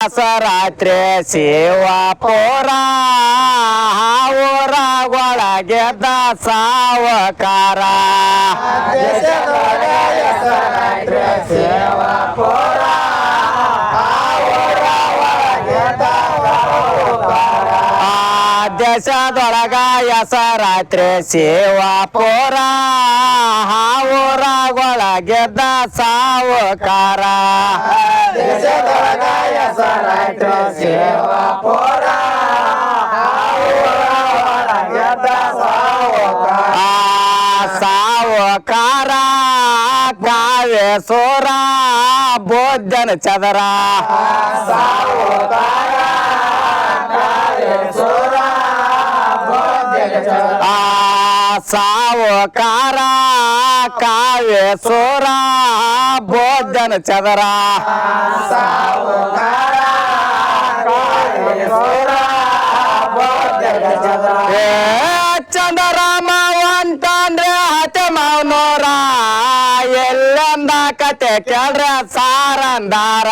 ರಾತ್ರಿ ಶಿವಪುರ ಊರಗೊಳಗೆ ಸಾವಕಾರ ಶಿವಪುರ ದೇಶದೊಳಗ ಹೆಸರಾತ್ರಿ ಶಿವಪುರ ಊರಗೊಳಗೆ ಸಾವಕಾರ ದೇಶದೊಳಗ ಹೆಸರಾಯ್ತು ಶಿವಪುರ ಸಾವಕಾರ ಕಾವೇಶ್ವರ ಬೋಧನ ಚದರ ಸಾವಕಾರ ಸಾವಕಾರ ಕಾವೇಶ್ವರ ಬೋಧನ ಚದರ ಸಾವಕಾರ ಚಂದರಾಮ ಅಂತಂದ್ರೆ ಹತೆ ಮೌನೋರ ಎಲ್ಲಂದ ಕತೆ ಕೇಳ್ರ ಸಾರಂದಾರ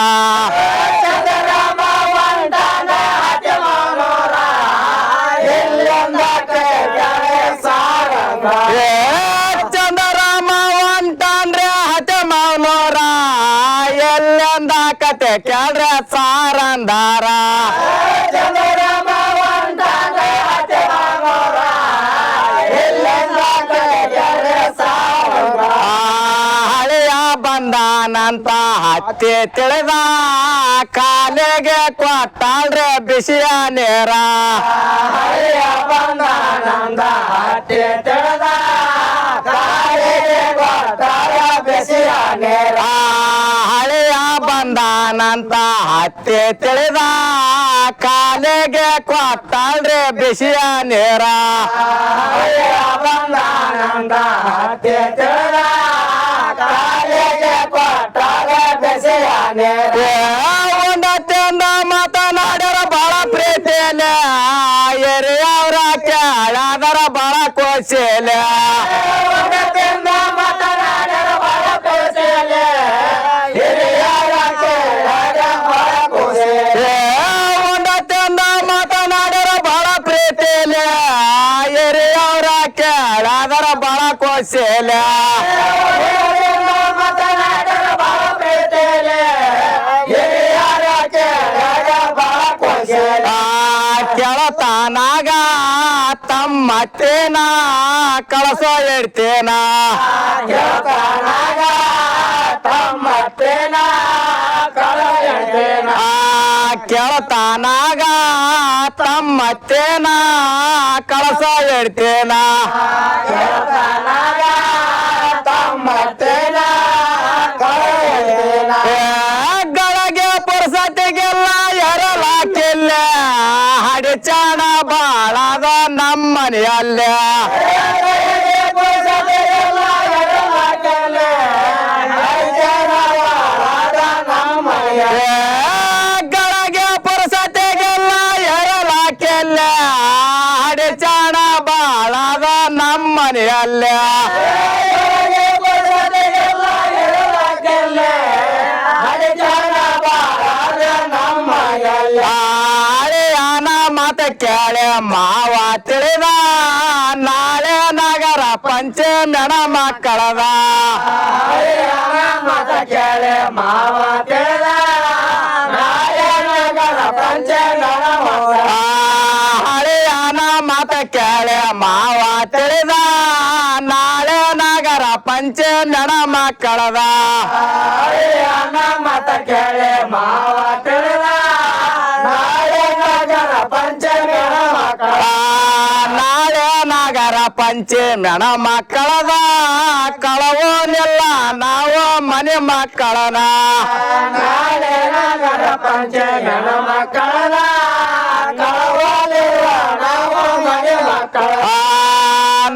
ಚಂದರಾಮ ಅಂತಂದ್ರೆ ಹತೆ ಮೌನೋರ ಎಲ್ಲಂದ ಕತೆ ಸಾರಂದಾರ ಚಂದರಾಮ ಅಂತಂದ್ರೆ ಹತೆ ಮೌನೋರ ಎಲ್ಲಂದ ಕತೆ ಕೇಳ್ರ ಸಾರಂದಾರ ಚಂದರಾಮ ಅಂತಂದ್ರೆ ಹತೆ ಮೌನೋರ ಎಲ್ಲಂದ ಕತೆ ಸಾರಂದಾರ ಹಳೆಯ ಬಂದಾನಂತ ಹತ್ತಿ ತಿಳಿದ ಕಾಲಿಗೆ ಕೊಟ್ಟಾಳ್ರೆ ಬಿಸಿಯ ನೇರ ಹಳೆಯ ಬಂದಾನಂದ ಹತ್ತಿ ತಿಳಿದ ಕಾಲಿಗೆ ಕೊಟ್ಟಾಳ ಬೆಸಿಯ ನೇರ ಹಳೆಯ ಬಂದಾನಂತ ಹತ್ತಿ ತಿಳಿದ ಕಾಲಿಗೆ ಕೊಟ್ಟಾಳ್ರೆ ಬಿಸಿಯ ನೇರ ಹಳೆಯ ಬಂದಾನಂದ ಹತ್ತಿ ತಿಳಿದ ಕಾಲಿಗೆ ಕೊಟ್ಟಾಳ ಬೆಸಿಯ ನೇರ ಒಂದತ್ತಿಂದ ಮಾತನಾಡ್ಯಾರ ಬಹಳ ಪ್ರೀತಿಯಲ್ಲ ಎರಿಯವ್ರ ಕೇಳಾದರ ಬಹಳ ಕೋಶಿಯಲ್ಲ ಒಂದತ್ತಿಂದ ಮಾತನಾಡರ ಬಹಳ ಕೋಸೆಲೆ ಹಿರಿಯರ ಕೇಳಾಗ ಬಹಳ ಕೋಸೆಲೆ ಒಂದತ್ತಿಂದ ಮಾತನಾಡ್ಯಾರ ಬಹಳ ಪ್ರೀತಿಯಲ್ಲ ಎರಿಯವ್ರ ಕೇಳಾದರ ಬಹಳ ಕೋಶಿಯಲ್ಲ ಮಾತನಾಡರ ಬಹಳ ಪ್ರೀತಿಲೆ ಹಿರಿಯರ ಕೇಳಾಗ ಬಹಳ ಕೋಸೆಲೆ ಕೆಳತನಾಗ ತಮ್ಮತ್ತೇನ ಕಳಸೋ ಇಡ್ತೇನ ಕೇಳ್ತಾನಾಗ ತಮ್ಮತ್ತೇನ ಕಳೆಯೇನ ಕೆಳತನಾಗ ತಮ್ಮತ್ತೇನ ಕಳಸೋ ಇಡ್ತೇನ ಕೇಳ್ತಾನಾಗ ತಮ್ಮತ್ತೇನ ಕಳೆಯೇನ ಗಳಿಗೆ ಪುರ್ಸತಿಗೆಲ್ಲ ಎರಲಾಕಿಲ್ಲ ಹಡಿಚಾಣ ಬಾಳದ ನಮ್ಮನೆಯಲ್ಲ ಗಳಿಗೆ ಪುರ್ಸತಿಗೆಲ್ಲ ಎರಲಾಕಿಲ್ಲ ಹಡಿಚಾಣ ಬಾಳದ ನಮ್ಮನೆಯಲ್ಲ ಆಳಿಯಾನ ಮಾತ ಕೇಳೆ ಮಾವ ತಿಳಿದ ನಾಳೆ ನಗರ ಪಂಚಮೆಣ ಮಕ್ಕಳದ ಮತ ಕೇಳೆ ಮಾವ ತಿಳಿದ ನಾಯನಗರ ಪಂಚಗಣ ಹಳಿಯಾನ ಮಾತ ಕೇಳೆ ಮಾವ ತಿಳಿದ ನಾಳೆ ನಗರ ಪಂಚಮೆಣ ಮಕ್ಕಳದ ಮತ ಕೇಳೆ ಮಾವ ತಿಳಿದ ನಾಯನಗರ ಪಂಚಗಣ ಮಕ್ಕಳ ನಾಳೆ ನಗರ ಪಂಚಮೆಣ ಮಕ್ಕಳದ ಕಳವೋನಿಲ್ಲ ನಾವು ಮನೆ ಮಕ್ಕಳನ ನಾಳೆ ನಗರ ಪಂಚಗಣ ಮಕ್ಕಳದ ಕಳವಲಿರುವ ನಾವು ಮನೆ ಮಕ್ಕಳ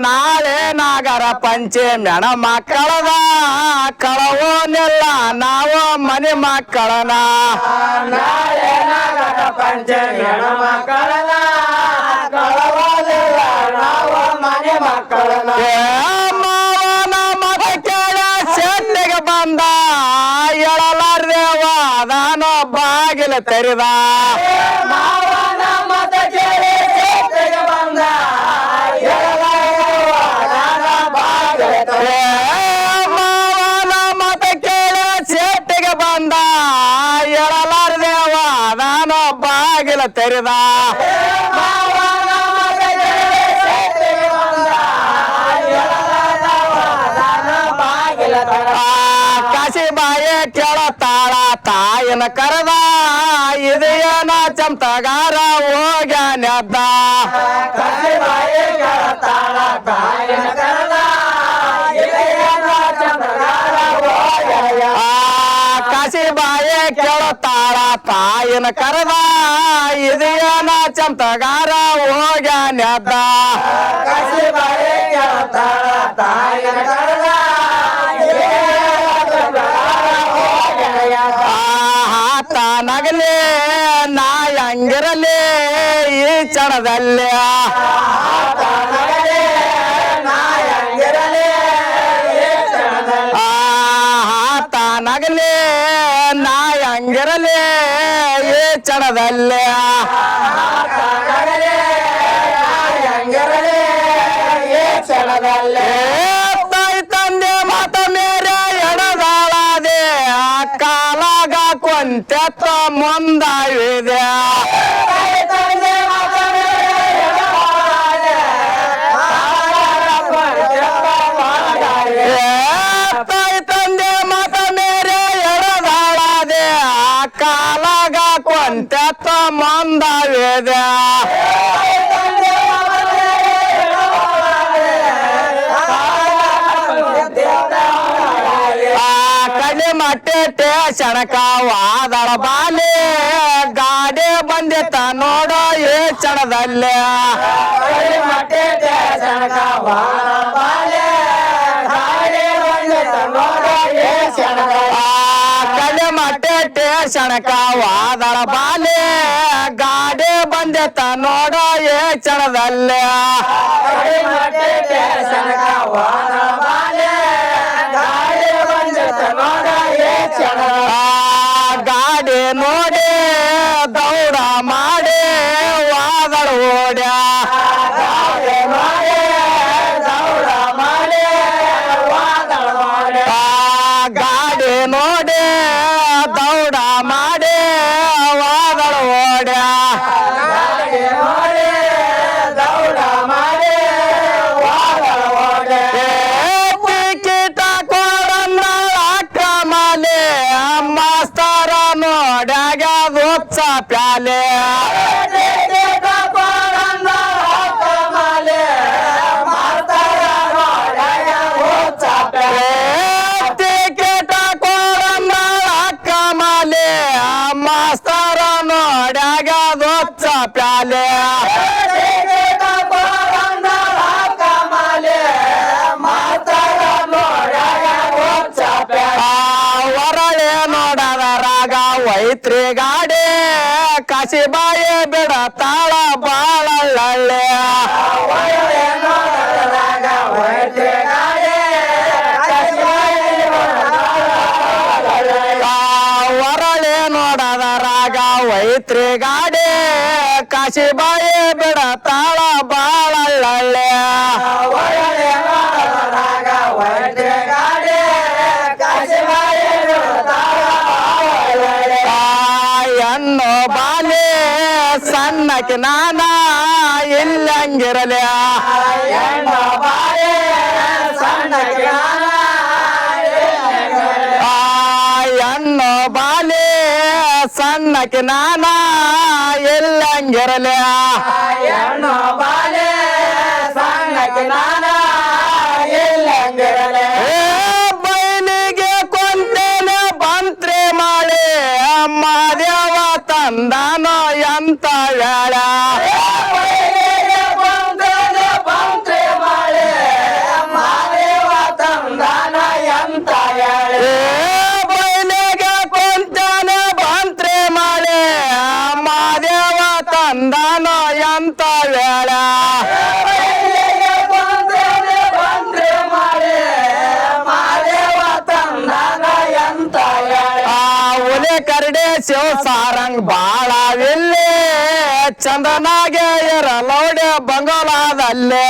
ನಾಳೆ ನಗರ ಪಂಚಮೆಣ ಮಕ್ಕಳದ ಕಳವೋನಿಲ್ಲ ನಾವು ಮನೆ ಮಕ್ಕಳನ ನಾಳೆ ನಗರ ಪಂಚಗಣ ಮಕ್ಕಳದ ಕಳವಲಿರುವ ನಾವು ಮನೆ ಮಕ್ಕಳನ ಮಾವನ ಮತ ಕೇಳ ಶೆಟ್ಟಿಗೆ ಬಂದ ಎಳಲಾರ್ದೇವ ನಾನು ಬಾಗಿಲು ತೆರೆದ ಮಾವನ ಮತ ಕೇಳಿ ಸೇತುವೆಗೆ ಬಂದ ಎಳಲಾಯವ ದಾನ ಬಾಗಿಲ ತೆರೆದ. ಮಾವನ ಮತ ಕೇಳಿ ಸೇಟಿಗೆ ಬಂದ ಎಳಲಾರ್ದೇವ ನಾನು ಬಾಗಿಲ ತೆರೆದ ಮಾವನ ಮತ ಕೇಳಿ ಸೇತುವೆಗೆ ಬಂದ ಎಳಲಾಯವ ದಾನ ಬಾಗಿಲ ತೆರೆದ. ಕಾಶಿ ಬಾಯಿ ಕೇಳತಾಳ ತಾಯಿನ ಕರೆದ ಇದೆಯನ ಚಮತಗಾರ ಹೋಗ್ಯಾನೆದ್ದ ಕಸಿಬಾಯಿ ಕೇಳತಾಳ ತಾಯಿನ ಕರೆದ ಎಳೆಯನ ಚಂದ್ರಗಾರ ಹೋಗ್ಯಾಯ. ಕಾಶಿ ಬಾಯಿ ಕೇಳತಾಳ ತಾಯಿನ ಕರೆದ ಇದೆಯನ ಚಮತಗಾರ ಹೋಗ್ಯಾನೆದ್ದ ಕಸಿಬಾಯಿ ಕೇಳತಾಳ ತಾಯಿನ ಕರೆದ ಎಳೆಯನ ಚಂದ್ರಗಾರ ಹೋಗ್ಯಾಯ. ನಗಲಿ ನಾ ಹಂಗಿರಲಿ ಈ ಕ್ಷಣದಲ್ಲಿ ಆತನಗಲೇ ನಾಯಂಗಿರಲಿ ಈ ಕ್ಷಣದಲ್ಲಿ. ನಗಲಿ ನಾ ಹಂಗಿರಲಿ ಈ ಕ್ಷಣದಲ್ಲಿ ಆತನಗಲೇ ನಾಯಂಗಿರಲಿ ಈ ಕ್ಷಣದಲ್ಲಿ. ತಾಯಿ ತಂದೆ ಮತ ಮೇರೆ ಎಡದಾಳದೆ ಕಾಲಾಗ ಕೊಂತೆತ್ತ ಮುಂದಾಗಿದೆ ತಾಯಿ ತಂದೆ ಮತ ಮೇಲೆ ಎಡವಾದೆ, ಆಳಾಗ ಕೊಂತೆತ್ತ ಮುಂದಾಗಿದೆ. ತಾಯಿ ತಂದೆ ಮತ ಮೇರೆ ಎಡದಾಳದೆ ಕಾಲಾಗ ಕೊಂತೆತ್ತ ಮುಂದಾಗಿದೆ ತಾಯಿ ತಂದೆ ಮತ ಮೇಲೆ ಎಡವಾದೆ, ಆಳಾಗ ಕೊಂತೆತ್ತ ಮುಂದಾಗಿದೆ. ಕಲಿ ಮಟ್ಟೆ ಸ್ಟೇಷನ್ಕ ವಾದಳ ಬಾಲಿ ಗಾಡಿ ಬಂದಿತ್ತ ನೋಡೋ ಈ ಕ್ಷಣದಲ್ಲಿ ಕೈ ಮಟ್ಟೆ ದೇಶನಕ ವಾರ ಬಾಲೆ, ಗಾಡಿ ಬಂದಿತ್ತ ನೋಡ ಈ ಕ್ಷಣದಲ್ಲಿ. ಕಲಿ ಮಟ್ಟೆ ಸ್ಟೇಷನ್ಕ ವಾದಳ ಬಾಲಿ ಗಾಡಿ ಬಂದಿತ್ತ ನೋಡೋ ಈ ಕ್ಷಣದಲ್ಲಿ ಕೈ ಮಟ್ಟೆ ದೇಶನಕ ವಾರ ಬಾಲೆ, ಗಾಡಿ ಬಂದಿತ್ತ ನೋಡ ಈ ಕ್ಷಣದಲ್ಲಿ. ಗಾಡಿ ನೋಡಿ ದೌಡ ಮಾಡಿ ವಾದಳ ಓಡ್ಯ ಗಾಡಿ ಮಾಡಿ ದೌಡ ಮಾಡಿ ವಾದಳ ಮಾಡಿ. ಗಾಡಿ ನೋಡಿ ದೌಡ ಮಾಡಿ ವಾದಳ ಓಡ್ಯ ಗಾಡಿ ಮಾಡಿ ದೌಡ ಮಾಡಿ ವಾದಳ ಓಡಿ. ಟಿಕಿಟ ಕೊಡಂದ ಅಕ್ರಮಲೆ ಮಾಸ್ತರ ನೋಡ್ಯಾಗ ಉತ್ಸ ಪ್ಯಾಲೆ ಟಿಕಿಟ ಕೊಡಂದ ಅಕ್ರಮಲೆ ಮಾಸ್ತರ ನೋಡ್ಯಾಗ ಉತ್ಸ ಪ್ಯಾಲೆ ಹೊರಳೆ ನೋಡದ ರಾಗ ವೈತ್ರಿ ಗಾಡಿ ಕಾಶಿಬಾಯಿ ಬಿಡತಾಳ ಬಾಳಳ್ಳೆ ಹೊರಳೆ ನೋಡದ ರಾಗ ವೈತ್ರಿ ಗಾಡಿ ಕಾಶಿಬಾಯಿ ಬಿಡತಾಳ ಬಾಳಳ್ಳೆ ಹೆಣ್ಣು ಬಾಲೆ ಸಣ್ಣಕ್ಕೆ ನಾನ ಇಲ್ಲಂಗಿರಲಿ ಹೆಣ್ಣು ಬಾಲೆ ಸಣ್ಣಕ್ಕೆ ನಾನ ಇಲ್ಲಂಗಿರಲಿ ಬೈಲಿಗೆ ಕೊಂತೇನೆ ಬಂತ್ರೆ ಮಾಡಿ ಮಾದೇವ ತಂದಾನೋ ಎಂತ ವೇಳ ಬೈಲಿಗೆ ಕೊಂತೇನೆ ಬಂತ್ರೆ ಮಾಡಿ ಮಾದೇವ ತಂದಾನೋ ಎಂತ ವೇಳ ಹುಲಿ ಕರಡೆ ಶಿವ ಸಾರಂಗ್ ಬಾಳವಿಲ್ಲಿ ಚಂದನಾಗೆ ಇರಲೌಡೆ ಬಂಗಾಳದಲ್ಲೇ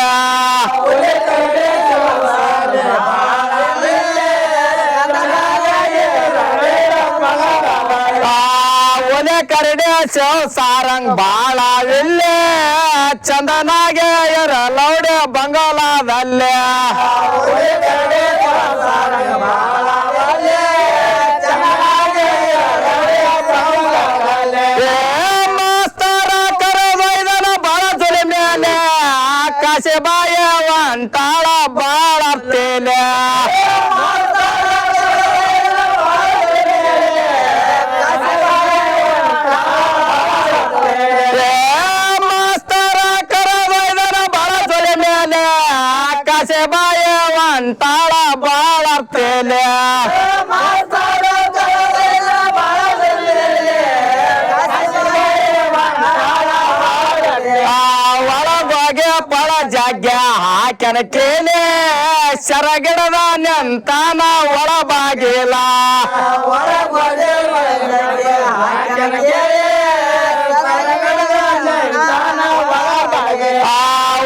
ಒಲೆ ಕರಡೆ ಶಿವ ಸಾರಂಗ್ ಬಾಳವಿಲ್ಲಿ ಚಂದನಾಗೆ ಇರಲೌಡೆ ಬಂಗಾಳದಲ್ಲೇ ಆಕಾಶ ಬಾಯ ಒಂಟಾಳ ಬಾಳರ್ತೇಲೆ ಮಾಸ್ತರ ಕರವೈದನ ಬಾಳ ತೊಲೆ ಮೇಲೆ ಆಕಾಶ ಬಾಯ ಒಂಟಾಳ ಬಾಳರ್ತೇಲೆ ಒಳಗೋಗೆ ಪಳ ಜಾಗ್ಯ ಹಾಕ್ಯನ ಕೇಲೆ ಸರಗಿಡದ ನೆಂತಾನ ಒಳಬಾಗಿಲ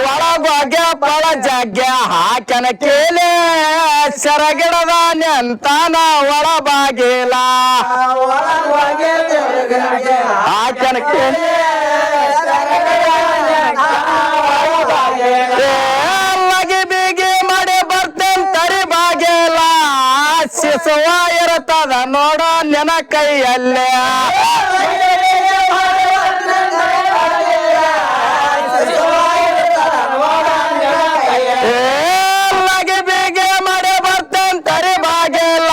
ಒಳಗೋಗೆ ಪಳ ಜಾಗ್ಯ ಹಾಕ್ಯನ ಕೇಲೆ ಸರಗಿಡದ ನೆಂತಾನ ಒಳಬಾಗಿಲ ಹಾಕ್ಯನ ಕೇಲೆ ಲಗಿ ಬೀಗಿ ಮಾಡಿ ಬರ್ತೇನ್ ತರಿ ಬಾಗಿಲ ಶಿಸುವ ಇರುತ್ತದ ನೋಡ ನೆನ ಕೈಯಲ್ಲೇ ಲಗಿ ಬೀಗಿ ಮಾಡಿ ಬರ್ತೇನ್ ತರಿ ಬಾಗಿಲ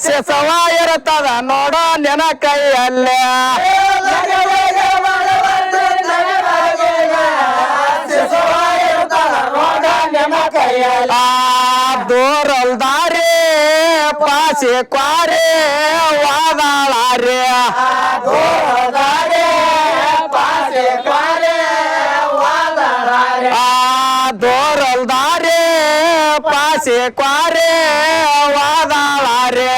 ಶಿಸುವ ಇರುತ್ತದ ನೋಡ ನೆನ ಕೈಯಲ್ಲೇ ದೂರಲ್ದಾರೆ ಪಾಸೆ ಕ್ವಾರೆ ವಾದಾಳಾರೆ ದೂರಲ್ದಾರೆ ಪಾಸೆ ಕ್ವಾರೆ ವಾದಾಳಾರೆ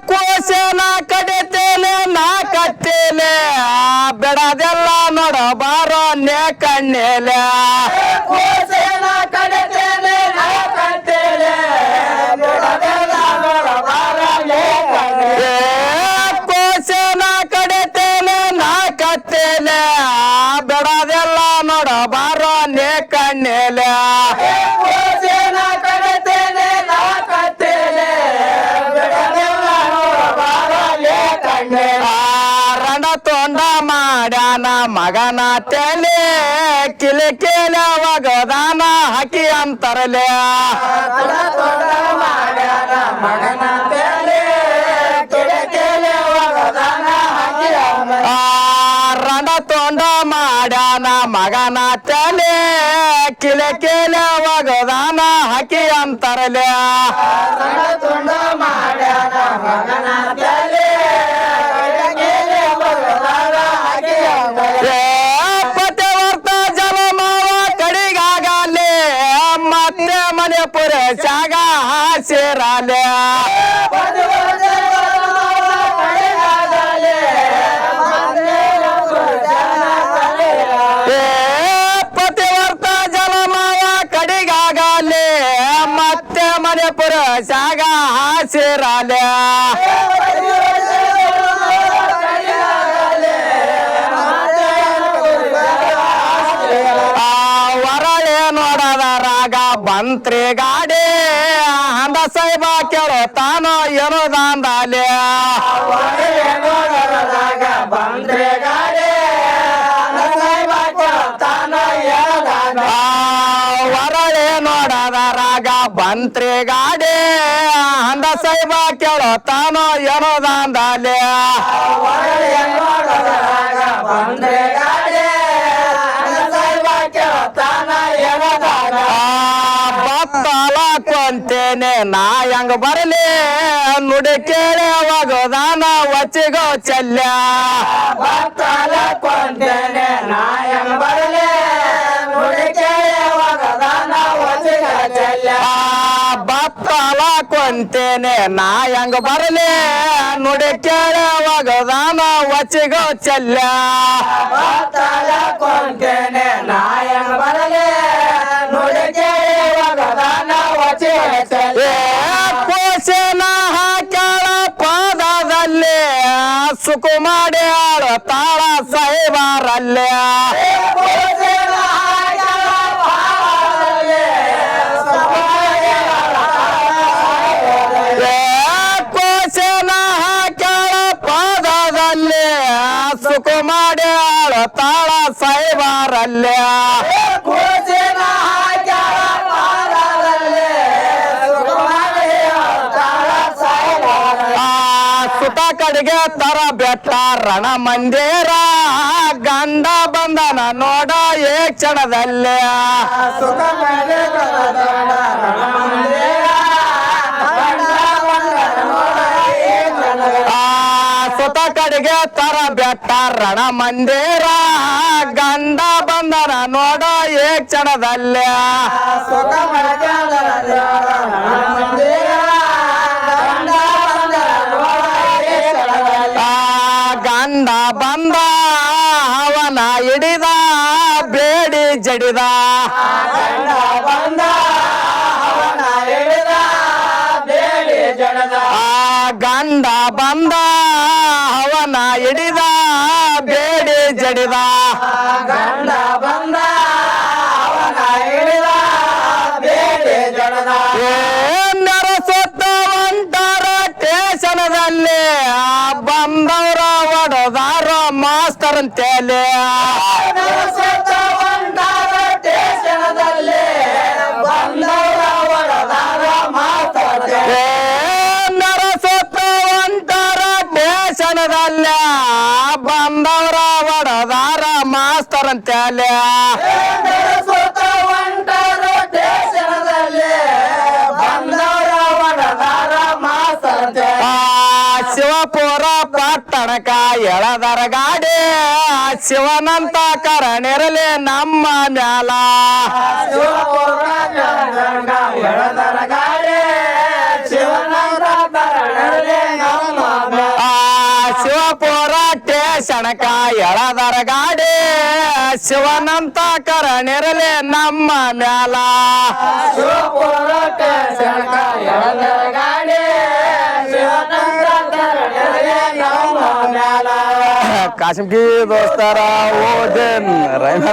ಕೋಶನ ಕಡಿತೇನೆ ನಾ ಕತ್ತೇಲೆ ಬೆಡದೆಲ್ಲ ನೋಡಬಾರೋ ನೇ ಕಣ್ಣೇಲೆ ಕೋಶನ ಕಡಿತೇನೆ ನಾ ಕತ್ತೇಲೆ ಬೆಡದೆಲ್ಲ ನೋಡಬಾರೋ ನೇ ಕಣ್ಣೇಲೆ ರಂಡ ತೊಂಡ ಮಾಡ್ಯಾನ ಮಗನ ತೆಲೆ ಕಿಲೆ ಕೇಲೆ ಒಗದಾನ ಹಾಕಿ ಅಂತರಲೆ ರಂಡ ತೊಂಡ ಮಾಡ್ಯಾನ ಮಗನ ತೆಲೆ ಕಿಲೆ ಕೇಲೆ ಒಗದಾನ ಹಾಕಿ ಅಂತರಲೆ ಪತಿವರ್ತ ಜಲಮಾವ ಕಡಿಗಾಗಲೆ ಮತ್ತೆ ಮನೆ ಪುರಸಾಗ ಹಾಸಿರಲೆ ಪತಿವರ್ತ ಜಲಮಾವ ಕಡಿಗಾಗಲೆ ಮತ್ತೆ ಮನೆ ಪುರಸಾಗ ಹಾಸಿರಲೆ ವರಳೆ ನೋಡದ ರಾಗ ಬಂತ್ರಿ ಗಾಡಿ ಅಂದ ಸೈಬ ಕೇಳುತ್ತಾನೋ ಏನೋ ದಾಂದಾಲೆ ವರಳೆ ನೋಡದ ರಾಗ ಬಂತ್ರಿ ಗಾಡಿ ಅಂದ ಸೈಬ ಕೇಳುತ್ತಾನೋ ಏನೋ ದಾಂದಾಲೆ ಬತ್ತಲ ಕೊಂತೇನೆ ನಾ ಹೆಂಗ ಬರಲಿ ನುಡಿ ಕೇಳಿ ಒಗದಾನ ವಚ್ಚಿಗೋ ಚಲ್ಯ ಬತ್ತಲ ಕೊಂತೇನೆ ನಾ ಹೆಂಗ ಬರಲಿ ನುಡಿ ಕೇಳಿ ಒಗದಾನ ವಚ್ಚಿಗೋ ಚಲ್ಯ ಕೊಂತೇನೆ ನಾ ಹೆಂಗ ಬರಲಿ ನುಡಿ ಕೇಳುವಾಗದಾನ ವಚಿಗೋ ಚೆಲ್ಲ ಭಕ್ತಲ ಕೊಂತೇನೆ ನಾಯಂಗ ಬರಲಿ ನುಡಿ ಕೇಳುವಾಗದಾನ ವಚಿಗೋ ಚೆಲ್ಲ ಕೋಶನ ಹಾಕ್ಯಾಳ ಪಾದದಲ್ಲಿ ಸುಕುಮಾಡಿ ಆಳು ತಾಳ ಸಾಹಿಬಾರಲ್ಲೇ ಕೋಶನ ಹಾಕ್ಯಾಳ ಪಾದದಲ್ಲಿ ಸುಕುಮಾಡಿ ಆಳು ತಾಳ ಸಾಹಿಬಾರಲ್ಲೇ ಸುತ ಕಡೆಗೆ ತರ ಬೆಟ್ಟ ರಣ ಮಂದಿರ ಗಂಡ ಬಂದನ ನೋಡ ಏ ಕ್ಷಣದಲ್ಲೇ ಸುತ ಕಡೆಗೆ ತರ ಬೆಟ್ಟ ರಣ ಮಂದಿರ ಗಂಡ ಬಂದನ ನೋಡ ಏ ಕ್ಷಣದಲ್ಲೇ ಗಂಡ ಬಂದ ಅವನ ಹಿಡಿದ ಬೇಡಿ ಜಡಿದ ಗಂಡ ಬಂದ ಅವನ ಹಿಡಿದ ಬೇಡಿ ಜಡಿದ ಗಂಡ ಬಂದ ಅವನ ಹಿಡಿದ ಬೇಡಿ ಜಡದ ನರಸೊತ್ತ ಒಂಟರ ಸ್ಟೇಷನದಲ್ಲಿ ಬಂದವರ ಒಡದಾರ ಮಾಸ್ತರ್ ಅಂತೇಳಿ ನರಸೊತ್ತ ಒಂಟರ ಸ್ಟೇಷನದಲ್ಲಿ ಬಂದವರ ಒಡದಾರ ಮಾಸ್ತರ್ ಅಂತೇಳಿ ಶಿವಪುರ ಪಟ್ಟಣಕ ಎಳದರ ಗಾಡಿ ಶಿವನಂತ ಕರಣಿರಲಿ ನಮ್ಮ ಮ್ಯಾಲ ಶಿವಪುರ ಸ್ಟೇಷನಕ ಎಳದರ ಗಾಡಿ ಶಿವನಂತ ಕರಣಿರಲಿ ನಮ್ಮ ಮ್ಯಾಲ ಕಾಶಿಮ್ಕಿ ದೋಸ್ತಾರ ಓ ದೇನ್ ರೈಮ